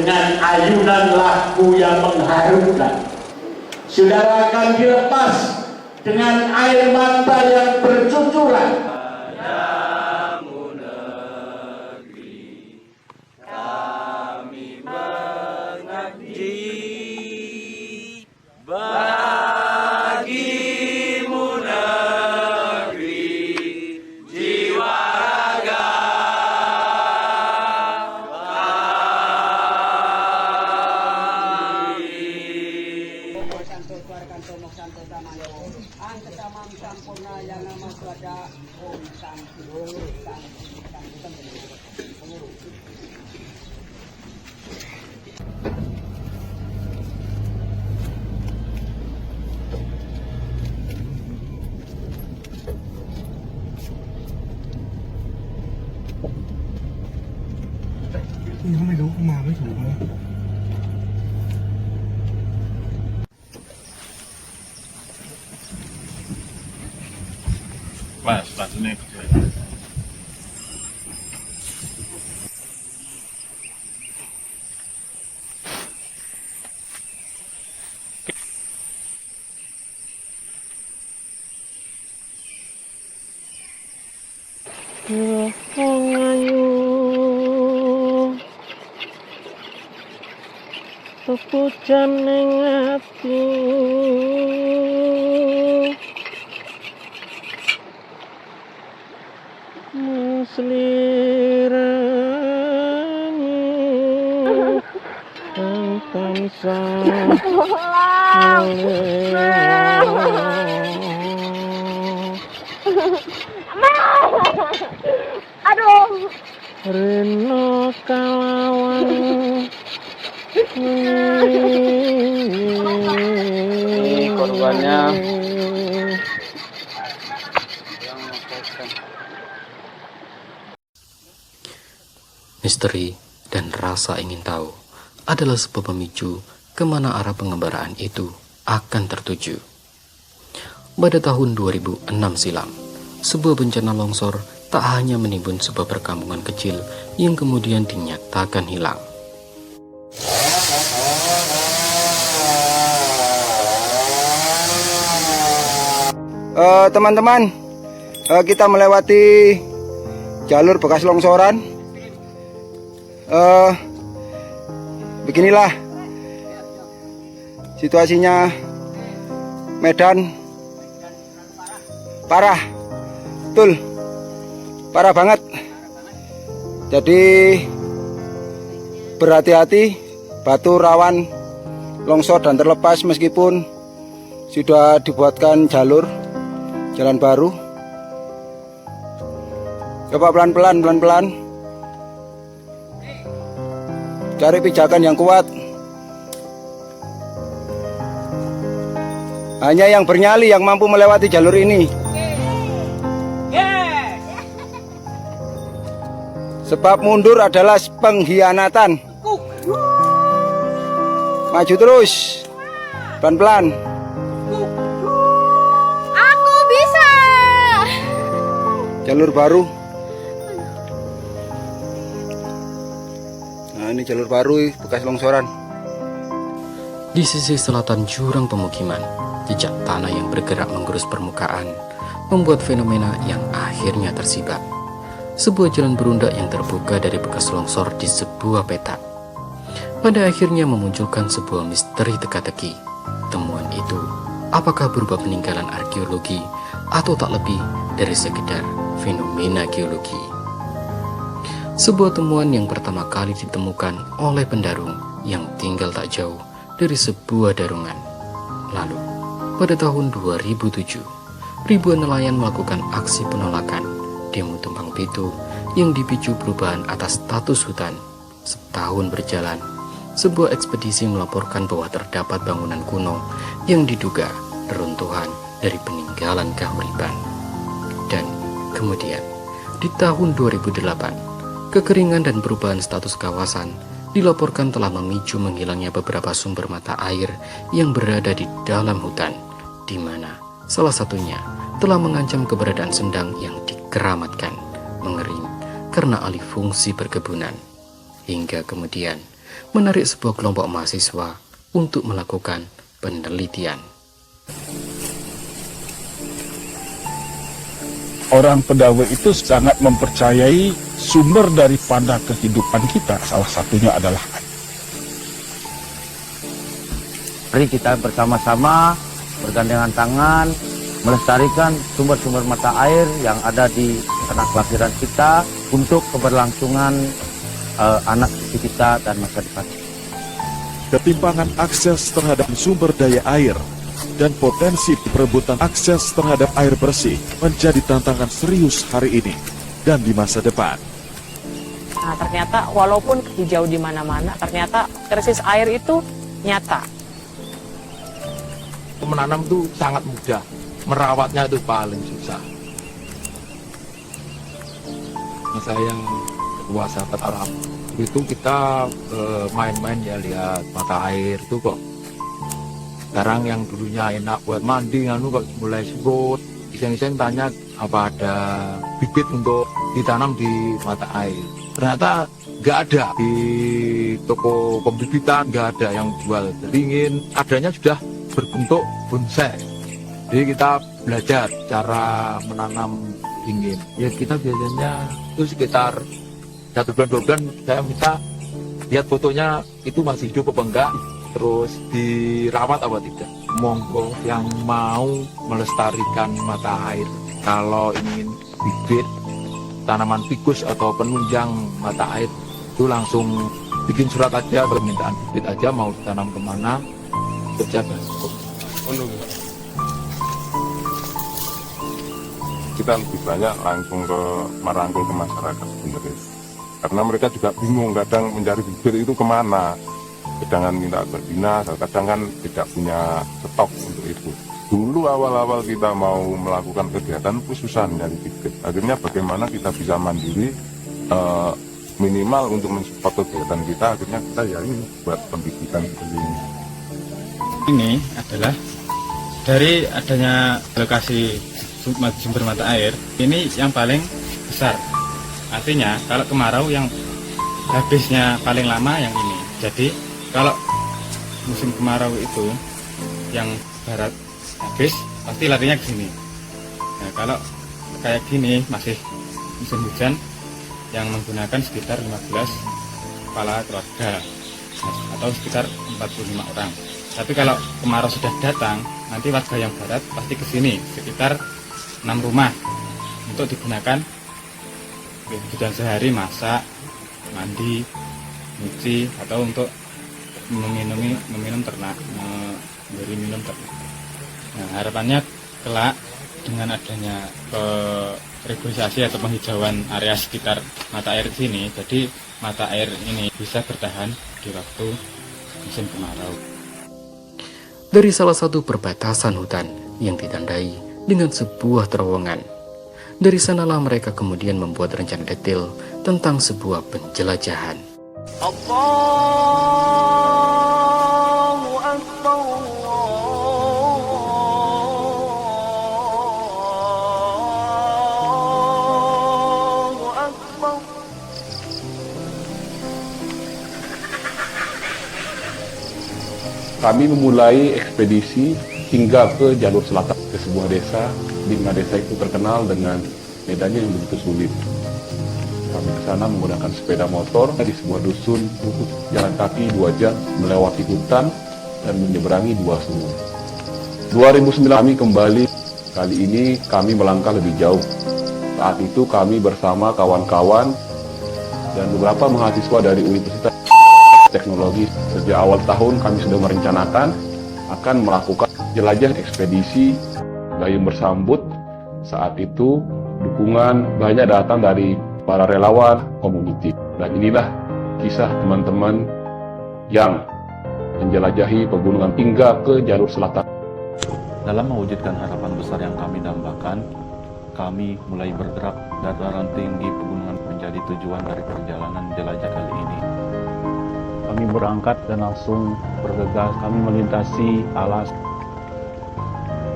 dengan ayunan lagu yang mengharukan. Saudara akan dilepas dengan air mata yang bercucuran.นี่เขาไม่รู้เขามาไม่ถูกเลยVas next. Pujan ning ati muslirani kang tansah Aduh, rena kalawan ini korbannya. Misteri dan rasa ingin tahu adalah sebuah pemicu kemana arah pengembaraan itu akan tertuju. Pada tahun 2006 silam, sebuah bencana longsor tak hanya menimbun sebuah perkampungan kecil yang kemudian dinyatakan hilang. Teman-teman, kita melewati jalur bekas longsoran. Beginilah situasinya. Medan parah, betul, parah banget. Jadi berhati-hati, batu rawan longsor dan terlepas meskipun sudah dibuatkan jalur jalan baru. Coba pelan-pelan, pelan-pelan. Cari pijakan yang kuat. Hanya yang bernyali yang mampu melewati jalur ini. Sebab mundur adalah pengkhianatan. Maju terus, pelan-pelan. Jalur baru. Nah, ini jalur baru bekas longsoran. Di sisi selatan jurang pemukiman, jejak tanah yang bergerak menggerus permukaan membuat fenomena yang akhirnya tersibak. Sebuah jalan berundak yang terbuka dari bekas longsor di sebuah peta. Pada akhirnya memunculkan sebuah misteri teka-teki. Temuan itu apakah berupa peninggalan arkeologi atau tak lebih dari sekedar fenomena geologi. Sebuah temuan yang pertama kali ditemukan oleh pendarung yang tinggal tak jauh dari sebuah darungan. Lalu, pada tahun 2007, ribuan nelayan melakukan aksi penolakan demo tumpang pitu yang dipicu perubahan atas status hutan. Setahun berjalan, sebuah ekspedisi melaporkan bahwa terdapat bangunan kuno yang diduga reruntuhan dari peninggalan kahuripan. Dan kemudian, di tahun 2008, kekeringan dan perubahan status kawasan dilaporkan telah memicu menghilangnya beberapa sumber mata air yang berada di dalam hutan, di mana salah satunya telah mengancam keberadaan sendang yang dikeramatkan, mengering karena alih fungsi perkebunan, hingga kemudian menarik sebuah kelompok mahasiswa untuk melakukan penelitian. Orang Pedawe itu sangat mempercayai sumber daripada kehidupan kita, salah satunya adalah air. Mari kita bersama-sama bergandengan tangan melestarikan sumber-sumber mata air yang ada di tanah kelahiran kita untuk keberlangsungan anak cucu kita dan masa depan. Ketimpangan akses terhadap sumber daya air dan potensi perebutan akses terhadap air bersih menjadi tantangan serius hari ini dan di masa depan. Nah, ternyata walaupun hijau di mana-mana, ternyata krisis air itu nyata. Menanam itu sangat mudah, merawatnya itu paling susah. Saya yang ketua sahabat Arab itu kita main-main ya, lihat mata air itu kok sekarang yang dulunya enak buat mandi kok mulai surut. Iseng-iseng tanya apa ada bibit untuk ditanam di mata air. Ternyata nggak ada di toko pembibitan, nggak ada yang jual. Teringin adanya sudah berbentuk bonsai. Jadi kita belajar cara menanam dingin. Ya kita biasanya itu sekitar 1 bulan 2 bulan saya minta lihat fotonya itu masih hidup apa enggak, terus dirawat apa tidak. Monggo yang mau melestarikan mata air, kalau ingin bibit tanaman fikus atau penunjang mata air itu langsung bikin surat aja, permintaan bibit aja mau ditanam kemana terjaga. Kita lebih banyak langsung merangkul ke masyarakat sebenarnya, karena mereka juga bingung kadang mencari bibit itu kemana. Kadang minta ke dinas, kadang kan tidak punya stok untuk itu. Dulu awal-awal kita mau melakukan kegiatan itu susah mencari bibit. Akhirnya bagaimana kita bisa mandiri, minimal untuk mensupport kegiatan kita. Akhirnya kita ya ini buat pembibitan seperti ini. Ini adalah dari adanya lokasi sumber mata air, ini yang paling besar. Artinya kalau kemarau yang habisnya paling lama yang ini. Jadi kalau musim kemarau itu yang barat habis pasti larinya ke sini. Nah, kalau kayak gini masih musim hujan yang menggunakan sekitar 15 kepala keluarga atau sekitar 45 orang. Tapi kalau kemarau sudah datang, nanti warga yang barat pasti ke sini sekitar 6 rumah untuk digunakan kebutuhan sehari, masak, mandi, nyuci, atau untuk meminum ternak, memberi minum ternak. Nah, harapannya kelak dengan adanya regularisasi atau penghijauan area sekitar mata air sini, jadi mata air ini bisa bertahan di waktu musim kemarau. Dari salah satu perbatasan hutan yang ditandai dengan sebuah terowongan, dari sanalah mereka kemudian membuat rencana detail tentang sebuah penjelajahan. Kami memulai ekspedisi hingga ke jalur selatan, ke sebuah desa. Di mana desa itu terkenal dengan medannya yang begitu sulit. Kami ke sana menggunakan sepeda motor di sebuah dusun, jalan kaki 2 jam melewati hutan dan menyeberangi 2 sungai. 2009 kami kembali. Kali ini kami melangkah lebih jauh. Saat itu kami bersama kawan-kawan dan beberapa mahasiswa dari Universitas Teknologi. Sejak awal tahun kami sudah merencanakan akan melakukan jelajah ekspedisi Gayung Bersambut. Saat itu dukungan banyak datang dari para relawan komuniti. Dan inilah kisah teman-teman yang menjelajahi pegunungan hingga ke jalur selatan. Dalam mewujudkan harapan besar yang kami dambakan, kami mulai bergerak dataran tinggi pegunungan menjadi tujuan dari perjalanan jelajah kali ini. Kami berangkat dan langsung bergegas, kami melintasi alas.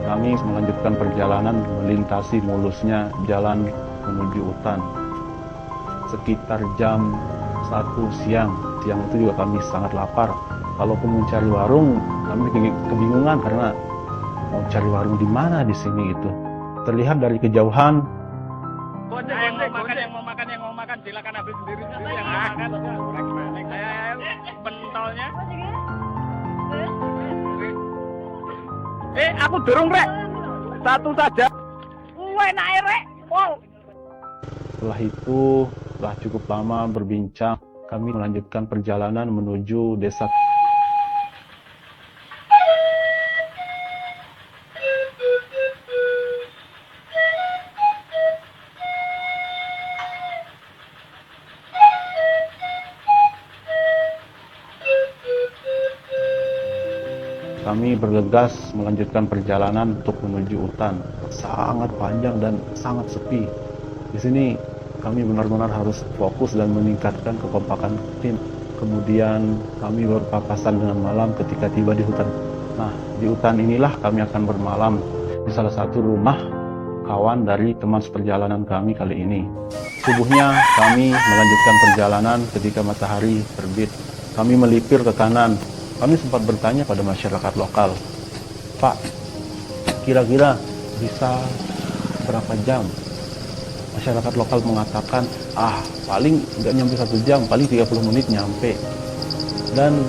Kami melanjutkan perjalanan melintasi mulusnya jalan menuju hutan. Sekitar jam 1 siang Siang itu juga kami sangat lapar. Kalaupun mencari warung, kami kebingungan karena mau cari warung di mana di sini gitu. Terlihat dari kejauhan. Yang mau makan silakan ambil sendiri yang makan. Pentolnya. Aku dorong rek. Satu saja. Naik rek. Wow. Setelah itu, setelah cukup lama berbincang, kami melanjutkan perjalanan menuju desa. Kami bergegas melanjutkan perjalanan untuk menuju hutan. Sangat panjang dan sangat sepi. Di sini kami benar-benar harus fokus dan meningkatkan kekompakan tim. Kemudian kami berpapasan dengan malam ketika tiba di hutan. Nah, di hutan inilah kami akan bermalam di salah satu rumah kawan dari teman seperjalanan kami kali ini. Subuhnya kami melanjutkan perjalanan ketika matahari terbit. Kami melipir ke kanan. Kami sempat bertanya pada masyarakat lokal, Pak, kira-kira bisa berapa jam? Masyarakat lokal mengatakan, paling nggak nyampe 1 jam, paling 30 menit nyampe. Dan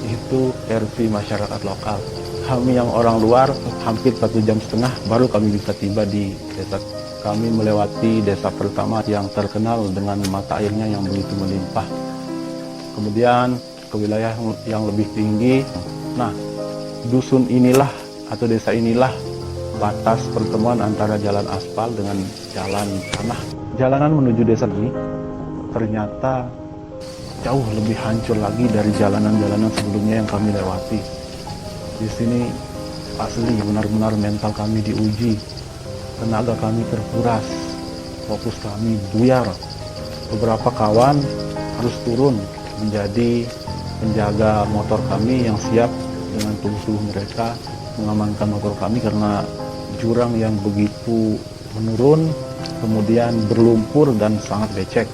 itu versi masyarakat lokal. Kami yang orang luar hampir 1,5 jam baru kami bisa tiba di desa. Kami melewati desa pertama yang terkenal dengan mata airnya yang begitu melimpah. Kemudian ke wilayah yang lebih tinggi. Nah, dusun inilah atau desa inilah batas pertemuan antara jalan aspal dengan jalan tanah. Jalanan menuju desa ini ternyata jauh lebih hancur lagi dari jalanan-jalanan sebelumnya yang kami lewati. Di sini asli benar-benar mental kami diuji, tenaga kami terkuras, fokus kami buyar. Beberapa kawan harus turun menjadi penjaga motor kami yang siap dengan tubuh mereka mengamankan motor kami karena jurang yang begitu menurun, kemudian berlumpur dan sangat becek.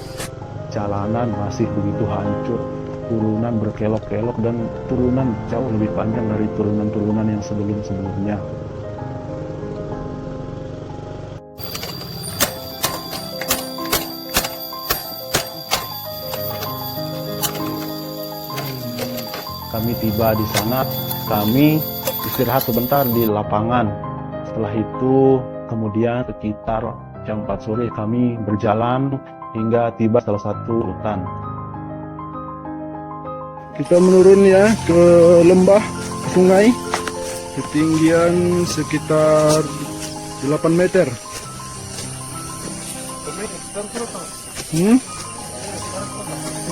Jalanan masih begitu hancur, turunan berkelok-kelok dan turunan jauh lebih panjang dari turunan-turunan yang sebelum-sebelumnya. Kami tiba di sana, kami istirahat sebentar di lapangan. Setelah itu, kemudian sekitar jam 4 sore kami berjalan hingga tiba salah satu hutan. Kita menurun ya ke lembah sungai, ketinggian sekitar 8 meter.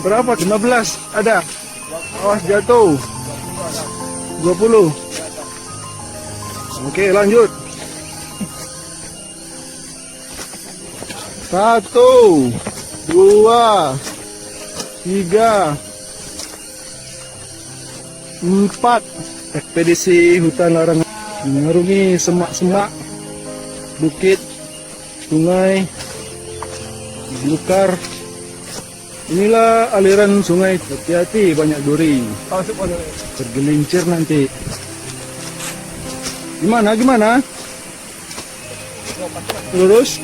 Berapa? 15 ada. Awas jatuh. 20. Oke, lanjut. 1, 2, 3, 4. Ekspedisi hutan larangan mengarungi semak-semak, bukit, sungai, belukar. Inilah aliran sungai, hati-hati banyak duri. Tergelincir nanti. Gimana? Lurus?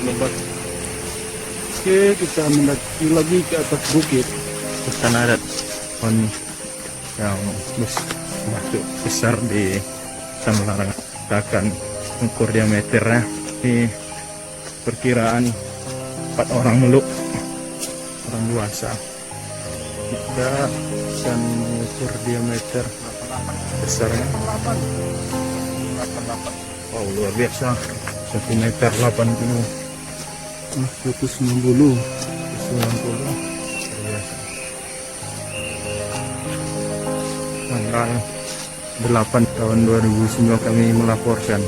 Lebat. Oke, kita mendaki lagi ke atas bukit. Di sana ada pohon yang masuk besar di hutan larangan. Kita akan ukur diameternya. Ini perkiraan 4 orang meluk, orang dewasa. Kita akan mengukur diameter besarnya. Wow, luar biasa. 1 meter 80. 190. 190. Luar biasa. Tanggal 8 tahun 2009 kami melaporkan.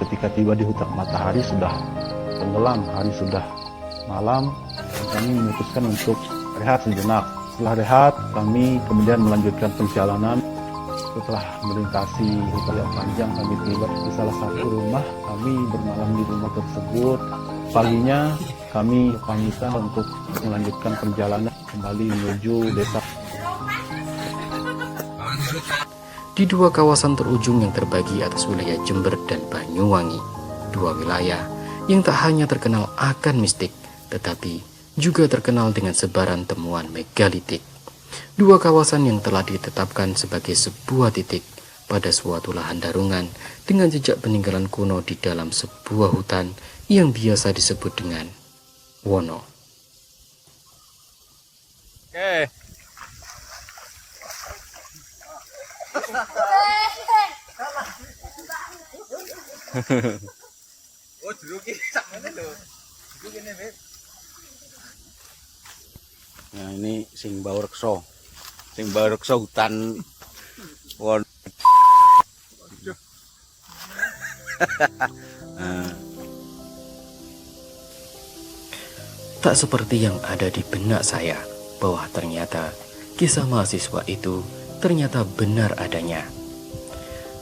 Ketika tiba di hutan, matahari sudah tenggelam, hari sudah malam dan kami memutuskan untuk rehat sejenak. Setelah rehat, kami kemudian melanjutkan perjalanan. Setelah melintasi hutan yang panjang, kami tiba di salah satu rumah. Kami bermalam di rumah tersebut. Paginya kami pamitan untuk melanjutkan perjalanan kembali menuju desa. Di dua kawasan terujung yang terbagi atas wilayah Jember dan Banyuwangi, dua wilayah yang tak hanya terkenal akan mistik, tetapi juga terkenal dengan sebaran temuan megalitik. Dua kawasan yang telah ditetapkan sebagai sebuah titik pada suatu lahan darungan dengan jejak peninggalan kuno di dalam sebuah hutan yang biasa disebut dengan Wono. Oke. Oh, drugi sak ngene lho. Drugi ngene, Beb. Nah, ini sing bau rekso. Sing bau rekso hutan Won. Tak seperti yang ada di benak saya, bahwa ternyata kisah mahasiswa itu ternyata benar adanya.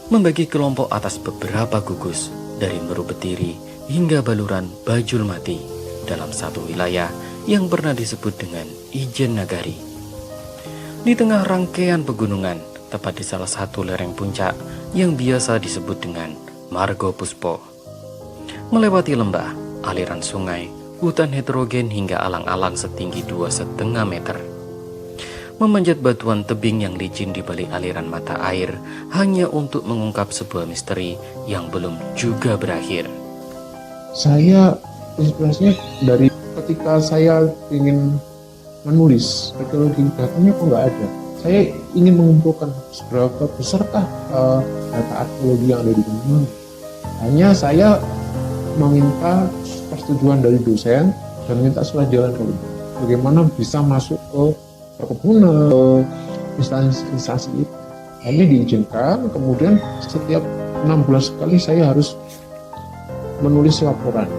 Membagi kelompok atas beberapa gugus dari Meru Betiri hingga Baluran Bajul Mati dalam satu wilayah yang pernah disebut dengan Ijen Nagari. Di tengah rangkaian pegunungan, tepat di salah satu lereng puncak yang biasa disebut dengan Margo Puspo. Melewati lembah, aliran sungai, hutan heterogen hingga alang-alang setinggi 2,5 meter. Memanjat batuan tebing yang licin di balik aliran mata air hanya untuk mengungkap sebuah misteri yang belum juga berakhir. Saya inspirasinya dari ketika saya ingin menulis arkeologi datanya kok nggak ada. Saya ingin mengumpulkan seberapa besarkah data arkeologi yang ada di dunia. Hanya saya meminta persetujuan dari dosen dan minta surat jalan dulu. Bagaimana bisa masuk ke perkebunan, instansi itu. Ini diizinkan, kemudian setiap 6 bulan sekali saya harus menulis laporan.